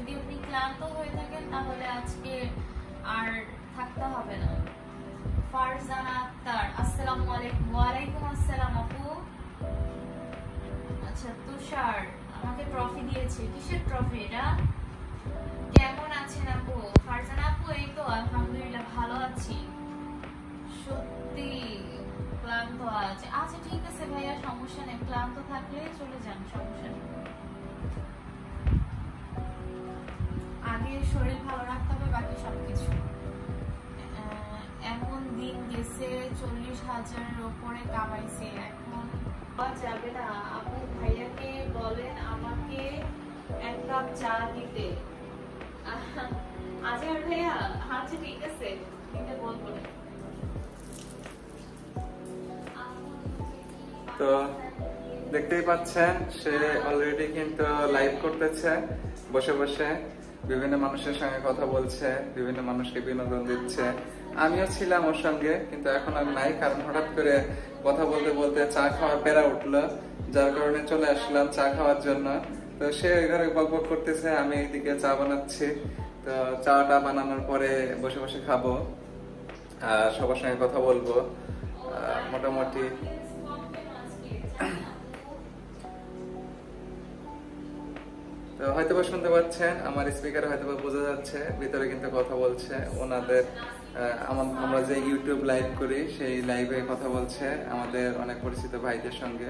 যদি আপনি ক্লান্ত হয়ে থাকেন তাহলে আজকে আর থাকতে হবে না। ফারজানা আক্তার, আসসালামু আলাইকুম। ওয়ালাইকুম আসসালাম আপু। আচ্ছা, তুষার আমাকে ট্রফি দিয়েছে। কিসের ট্রফি এটা? কেমন আছেন আপু? ফারজানা আপু, এই তো আলহামদুলিল্লাহ ভালো আছি। সত্যি ক্লান্ত আছে। আচ্ছা ঠিক আছে ভাইয়া, সমস্যা নেই, ক্লান্ত থাকলে চলে যান, সমস্যা নেই। আগে শরীর ভালো রাখতে হবে, বাকি সবকিছু। এমন দিন গেছে 40,000-এর উপরে কামাইছে, এখন যাবে না। আপু ভাইয়াকে বলেন আমাকে এক কাপ চা দিতে। আজহার ভাইয়া, আচ্ছা ঠিক আছে, দিতে বলবো না। তো দেখতেই পাচ্ছেন সে অলরেডি কিন্তু লাইভ করতেছে, বসে বসে বিভিন্ন মানুষের সঙ্গে কথা বলছে, বিভিন্ন মানুষকে বিনোদন দিচ্ছে। আমিও ছিলাম ওর সঙ্গে, কিন্তু এখন আর নাই, কারণ হঠাৎ করে কথা বলতে বলতে চা খাওয়ার পেরা উঠলো, যার কারণে চলে আসলাম চা খাওয়ার জন্য। তো সে ঘরে গল্প করতেছে, আমি এইদিকে চা বানাচ্ছি। তো চাটা বানানোর পরে বসে বসে খাবো আর সবার সঙ্গে কথা বলবো। মোটামুটি তো হয়তোবা শুনতে পাচ্ছেন, আমার স্পিকারে হয়তোবা বোঝা যাচ্ছে, ভিতরে কিন্তু কথা বলছে ওনাদের। আমরা যে ইউটিউব লাইভ করি সেই লাইভে কথা বলছে আমাদের অনেক পরিচিত ভাইদের সঙ্গে।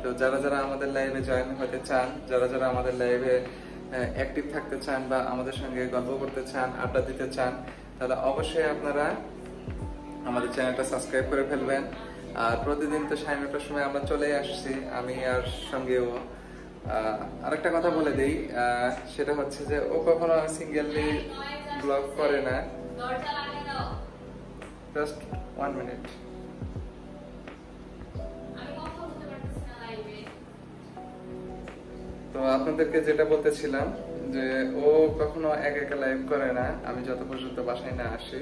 তো যারা যারা আমাদের লাইভে জয়েন হতে চান, যারা যারা আমাদের লাইভে অ্যাক্টিভ থাকতে চান বা আমাদের সঙ্গে গল্প করতে চান, আড্ডা দিতে চান, তাহলে অবশ্যই আপনারা আমাদের চ্যানেলটা সাবস্ক্রাইব করে ফেলবেন। আর প্রতিদিন তো 9:30টার সময় আমরা চলে আসছি, আমি আর সঙ্গেও। আরেকটা কথা বলে দিই, সেটা হচ্ছে যে ও কখনো সিঙ্গেললি ব্লগ করে না। Just 1 minute. তো আপনাদেরকে যেটা বলতেছিলাম যে ও কখনো একা একা লাইভ করে না, আমি যত পর্যন্ত বাসায় না আসি।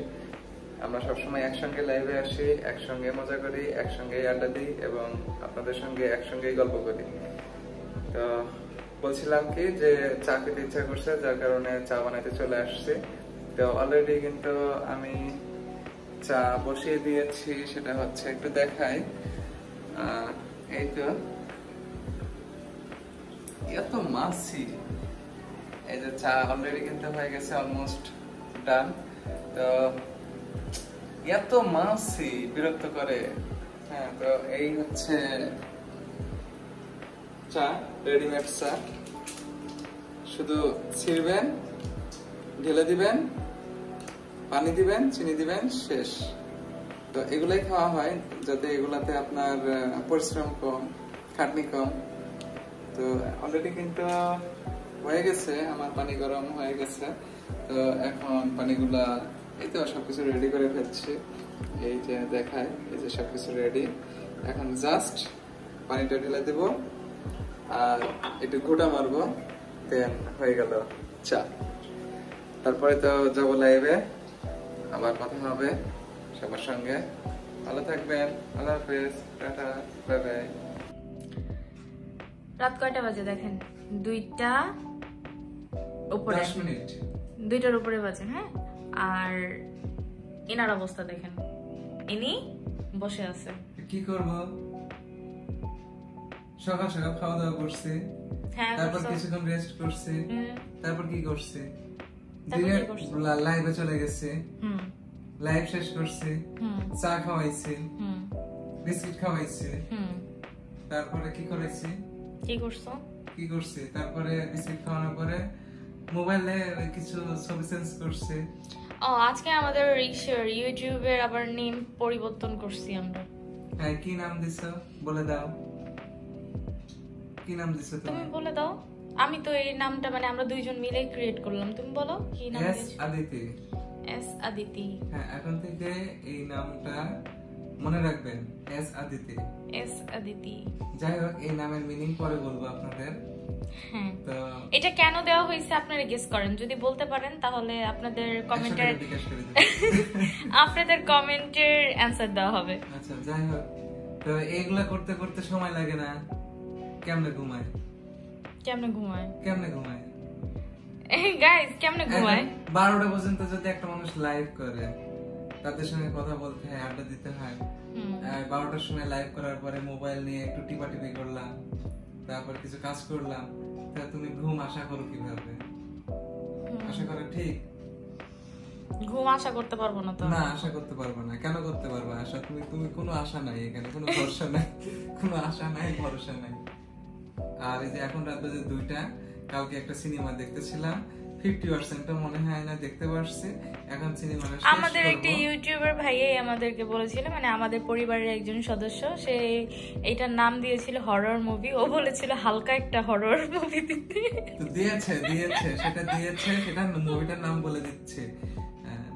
আমরা সবসময় একসঙ্গে লাইভে আসি, একসঙ্গে মজা করি, একসঙ্গে আড্ডা দিই এবং আপনাদের সঙ্গে একসঙ্গেই গল্প করি। তো বলছিলাম কি যে চা খেতে ইচ্ছা করছে, যার কারণে চা বানাইতে চলে আসছি। তো অলরেডি কিন্তু আমি চা বসিয়ে দিয়েছি, সেটা হচ্ছে একটু দেখাই। এই তো এত মাছি, এই যে চা অলরেডি কিন্তু হয়ে গেছে, অলমোস্ট ডান। তো এত মাছি বিরক্ত করে। হ্যাঁ, তো এই হচ্ছে চা, রেডিমেড চা। শুধু ছিড়বেন, ঢেলে দিবেন, পানি দিবেন, চিনি দিবেন, শেষ। তো এগুলাই খাওয়া হয় যাতে এগুলাতে আপনার পরিশ্রম কম, খাটনি কম। তো অলরেডি কিন্তু হয়ে গেছে, আমার পানি গরম হয়ে গেছে। তো এখন পানিগুলা এই তো সবকিছু রেডি করে ফেলছি। এই যে দেখায়, এই যে সবকিছু রেডি। এখন জাস্ট পানিটা ঢেলে দেব আর একটু ঘুটা মারবো, দেন হয়ে গেল চা। তারপরে তো যাবো লাইভে, আবার কথা হবে সবার সঙ্গে। ভালো থাকবেন, আল্লাহ হাফেজ, টাটা, বাই বাই। রাত কয়টা বাজে দেখেন? 2টা উপরে, 10 মিনিট, 2টার উপরে বাজে। হ্যাঁ, আর এনার অবস্থা দেখেন, ইনি বসে আছে। কি করব? সকাল সকাল খাওয়া দাওয়া করছি, তারপর কিছুক্ষণ রেস্ট করছি, তারপর কি করছি? লাইভে চলে গেছে, লাইভ শেষ করছি, চা খাওয়াইছি, বিস্কিট খাওয়াইছি, তারপরে কি করেছি? কি করছি? তারপরে বিস্কিট খাওয়ানোর পরে মোবাইলে কিছু ছবি চেঞ্জ করছি। আজকে আমাদের ইউটিউবের আবার নেম পরিবর্তন করছি আমরা। হ্যাঁ, কি নাম দিছো বলে দাও। কি নাম দিছো তুমি বলে দাও। আমি তো এই নামটা মানে আমরা দুইজন মিলে ক্রিয়েট করলাম, তুমি বলো কি নাম দিয়েছো? এস আদিতি। এস আদিতি। হ্যাঁ, এখন থেকে এই নামটা মনে রাখবেন, এস আদিতি। এস আদিতি। যাই হোক, এই নামের মিনিং পরে বলবো আপনাদের। হ্যাঁ, তো এটা কেন দেওয়া হয়েছে আপনারা গেস করেন, যদি বলতে পারেন তাহলে আপনাদের কমেন্টের আপনাদের কমেন্টের অ্যানসার দেওয়া হবে। আচ্ছা, যাই হোক, তো এইগুলা করতে করতে সময় লাগে না। কেমনে ঘুমায়? কেমনে ঘুমায়? কেমনে ঘুমায়? গাইস কেমনে ঘুমায়? 12টা পর্যন্ত যদি একটা মানুষ লাইভ করে, তাদের সঙ্গে কথা বলতে হয়, আড্ডা দিতে হয়। 12টার সময় লাইভ করার পরে মোবাইল নিয়ে একটু টিপাটিপি করলাম, তারপর কিছু কাজ করলাম, তা তুমি ঘুম আশা করো কিভাবে? আশা করা ঠিক? ঘুম আশা করতে পারবো না তো। না, আশা করতে পারবো না। কেন করতে পারবো আশা? তুমি কোনো আশা নাই এখানে, কোনো ভরসা নাই, কোনো আশা নাই, ভরসা নাই। আর এই যে এখন রাত বাজে 2টা, কালকে একটা সিনেমা দেখতেছিলাম, 50% মনে হয় না দেখতে পারছি। এখন সিনেমাটা শেষ আমাদের করব। একটা ইউটিউবার ভাইয়াই আমাদেরকে বলেছিল, মানে আমাদের পরিবারের একজন সদস্য, সে এইটার নাম দিয়েছিল হরর মুভি। ও বলেছিল হালকা একটা হরর মুভি দিতে। তো দিয়েছে সেটা দিয়েছে, সেটা মুভিটার নাম বলে দিচ্ছে,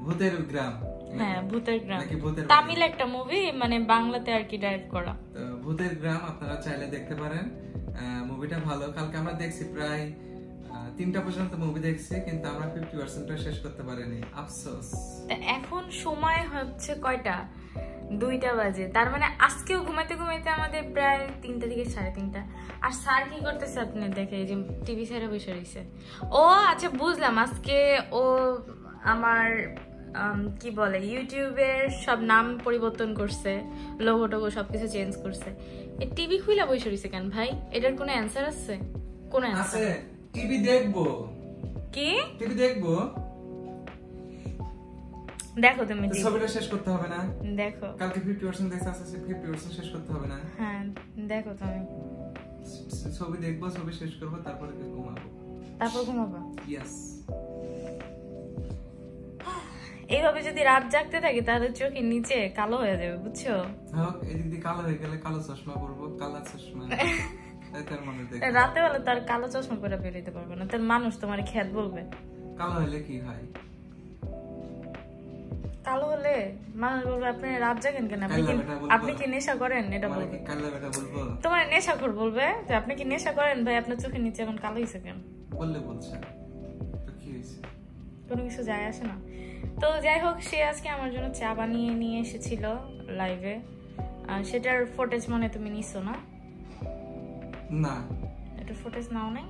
ভূতের গ্রাম। হ্যাঁ, ভূতের গ্রাম, নাকি ভূতের তামিল একটা মুভি, মানে বাংলাতে আর কি ডাইভ করা। তো ভূতের গ্রাম আপনারা চাইলে দেখতে পারেন, মুভিটা ভালো। কালকে আমরা দেখছি প্রায় 3টা পর্যন্ত মুভি দেখছি, কিন্তু আমরা 50% শেষ করতে পারিনি, আফসোস। এখন সময় হচ্ছে কয়টা? 2টা বাজে। তার মানে আজকেও ঘুমাইতে ঘুমাইতে আমাদের প্রায় 3টা থেকে 3:30। আর স্যার কি করতেছে আপনি দেখে, এই যে টিভি ছেড়ে বসে রয়েছে। ও আচ্ছা, বুঝলাম, আজকে ও আমার কি বলে ইউটিউবের সব নাম পরিবর্তন করছে, লোগো টোগো সবকিছু চেঞ্জ করছে। এই টিভি খুইলা বসে রয়েছে কেন ভাই? এটার কোনো অ্যান্সার আছে? কোন আছে, টিভি দেখবো। কি টিভি দেখবো? দেখো তুমি ছবিটা শেষ করতে হবে না? দেখো, কালকে 50% দেখতে আছে, 50% শেষ করতে হবে না? হ্যাঁ দেখো তুমি। ছবি দেখবো, ছবি শেষ করবো, তারপরে ঘুমাবো। তারপর ঘুমাবো? ইয়েস। এইভাবে যদি রাত জাগতে থাকি তাহলে চোখের নিচে কালো হয়ে যাবে, বুঝছো? হোক, এদিক দিয়ে কালো হয়ে গেলে কালো চশমা পরবো, কালা চশমা। তার মানে দেখো, রাতে বেলা তার কালো চশমা পরে বেরোতে পারবে না, তার মানুষ তোমার খ্যাত বলবে। কালো হলে কি হয়? কালো হলে মানুষ বলবে আপনি রাত জাগেন কেন, আপনি কি নেশা করেন, এটা বলবে। কালো বেটা বলবো, তোমার নেশাখোর বলবে যে আপনি কি নেশা করেন ভাই, আপনার চোখের নিচে এমন কালো হয়েছে কেন। বললে বলছে তো কি হয়েছে, কোনো কিছু যায় আসে না। তো যাই হোক, সে আজকে আমার জন্য চা বানিয়ে নিয়ে এসেছিল লাইভে। সেটার ফুটেজ মনে তুমি নিছো না? না, এটা ফুটেজ নাও নাই?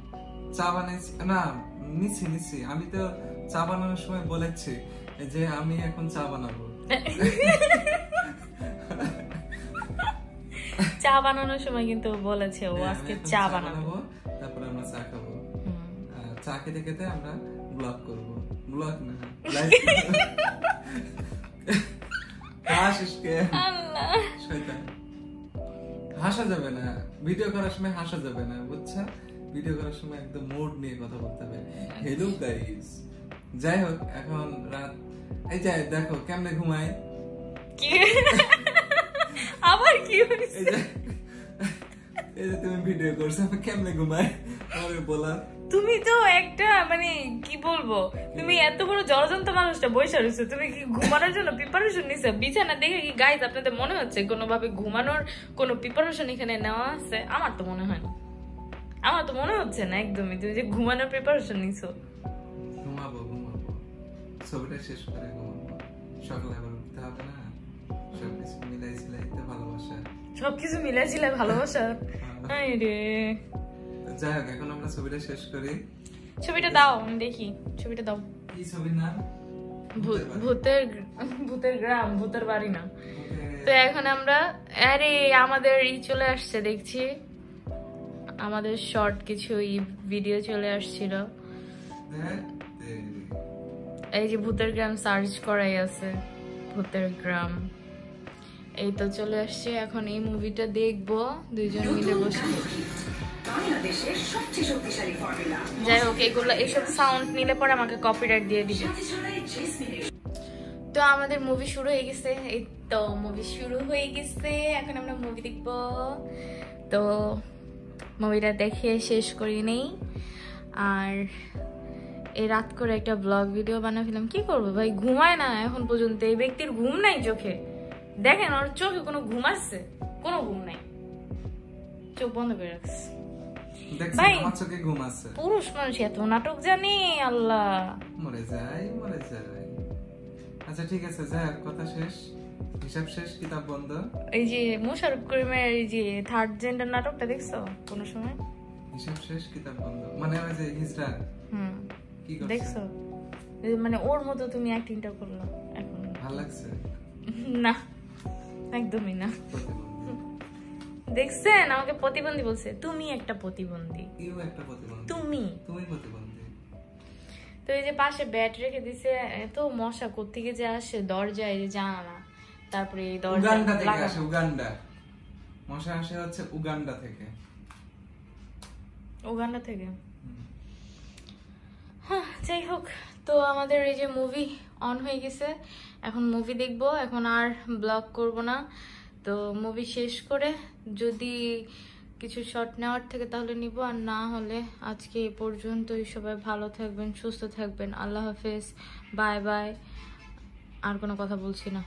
চা বানাইছি না, নিছি। আমি তো চা বানানোর সময় বলেছি যে আমি এখন চা বানাবো। চা বানানোর সময় কিন্তু বলেছে ও আজকে চা বানাবো, তারপরে আমরা চা খাবো। চা খেতে খেতে আমরা ব্লগ করবো, ব্লগ না লাইভ। শয়তান, হাসা যাবে না ভিডিও করার সময়, হাসা যাবে না, বুঝছা? ভিডিও করার সময় একদম মুড নিয়ে কথা বলতে হবে। হ্যালো গাইস, যাই হোক এখন রাত, এই যে দেখো কেমনে ঘুমাই। কি আবার কি হইছে? এই যে তুমি ভিডিও করছো, আমি কেমনে ঘুমাই আমারে বলা। তুমি তো একটা মানে কি বলবো, তুমি এত বড় জলজন্ত মানুষটা বসে রয়েছো, তুমি কি ঘুমানোর জন্য প্রিপারেশন নিছো? বিছানা দেখে কি গাইজ আপনাদের মনে হচ্ছে কোনোভাবে ঘুমানোর কোনো প্রিপারেশন এখানে নেওয়া আছে? আমার তো মনে হয় না, আমার তো মনে হচ্ছে না একদমই তুমি যে ঘুমানোর প্রিপারেশন নিছো। ঘুমাবো, ছবিটা শেষ করে ঘুমাবো, সকালে আবার উঠতে হবে না। সবকিছু মিলাই ঝিলাই ভালোবাসা, সবকিছু মিলাইছিলে ভালোবাসা। হাই রে, যাই হোক এখন আমরা ছবিটা শেষ করি। ছবিটা দাও আমি দেখি, ছবিটা দাও। কি ছবির নাম? ভূতের গ্রাম, ভূতের বাড়ি না। তো এখন আমরা, আরে আমাদের চলে আসছে দেখছি, আমাদের শর্ট কিছু ভিডিও চলে আসছিল। এই যে ভূতের গ্রাম সার্চ করাই আছে, ভূতের গ্রাম এই তো চলে আসছে। এখন এই মুভিটা দেখবো দুইজন মিলে বসে। যাই হোক, এগুলো এইসব সাউন্ড নিলে পরে আমাকে কপিরাইট দিয়ে দিবে। তো আমাদের মুভি শুরু হয়ে গেছে, এই তো মুভি শুরু হয়ে গেছে, এখন আমরা মুভি দেখবো। তো মুভিটা দেখে শেষ করি নেই, আর এই রাত করে একটা ব্লগ ভিডিও বানা ফেলাম। কি করবো ভাই, ঘুমায় না এখন পর্যন্ত, এই ব্যক্তির ঘুম নাই চোখে। দেখেন ওর চোখে কোনো ঘুম আসছে? কোনো ঘুম নাই, চোখ বন্ধ করে রাখছে। ভাই পুরুষ মানুষ এত নাটক জানি, আল্লাহ। মরে যায়। আচ্ছা ঠিক আছে, যাই কথা শেষ, হিসাব শেষ, কিতাব বন্ধ। এই যে মোশাররফ করিমের এই যে থার্ড জেন্ডার নাটকটা দেখছো কোনো সময়? হিসাব শেষ, কিতাব বন্ধ, মানে ওই যে হিজড়া, কি করছে? দেখছো মানে ওর মতো তুমি অ্যাক্টিংটা করলো এখন। ভালো লাগছে? না একদমই না। দেখছেন আমাকে প্রতিবন্ধী বলছে, তুমি একটা প্রতিবন্ধী। ইউ একটা প্রতিবন্ধী। তুমি প্রতিবন্ধী। তো এই যে পাশে ব্যাট রেখে দিছে, এত মশা কোত্থেকে যে আসে দরজায়, যে জানালা, তারপরে এই দরজা উগান্ডা থেকে আসে, উগান্ডা। মশা আসে হচ্ছে উগান্ডা থেকে। উগান্ডা থেকে। হ্যাঁ যাই হোক, তো আমাদের এই যে মুভি অন হয়ে গেছে, এখন মুভি দেখবো, এখন আর ব্লগ করব না। তো মুভি শেষ করে যদি কিছু শর্ট নেওয়ার থেকে তাহলে নিব, আর না হলে আজকে এই পর্যন্তই। সবাই ভালো থাকবেন, সুস্থ থাকবেন, আল্লাহ হাফেজ, বাই বাই। আর কোনো কথা বলছি না।